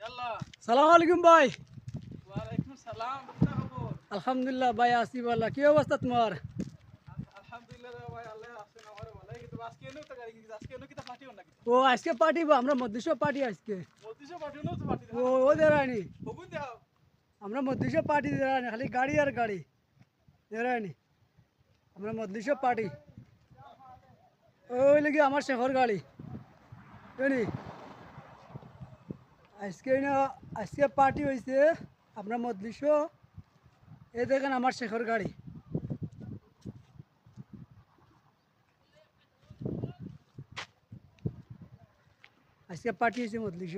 সালাম আলাইকুম ভাই। ওয়ালাইকুম সালাম, কি খবর? আলহামদুলিল্লাহ ভাই, আছি ভালো। কি অবস্থা তোমার? আলহামদুলিল্লাহ রে ভাই, আল্লাহ আছেন আমার ভালো। কিন্তু আজকে এনো তো গাড়ি কি আজকে এনো কি তা পার্টিও নাকি? ও আজকে পার্টি, আমরা মধ্যদেশ পার্টি আজকে। মতিশো পার্টিও না তো পার্টি ও দেখা ও দেরানি, হবুন দাও। আমরা মধ্যদেশ পার্টি দেরানি, খালি গাড়ি আর গাড়ি দেরানি। আমরা মধ্যদেশ পার্টি ওই লাগি আমার শেখর গাড়ি জানি। আজকে না, আজকে পার্টি হয়েছে আমরা মধ্যদেশ। এই দেখেন আমার শেখর গাড়ি। আজকে পার্টি হয়েছে মধ্যদেশ।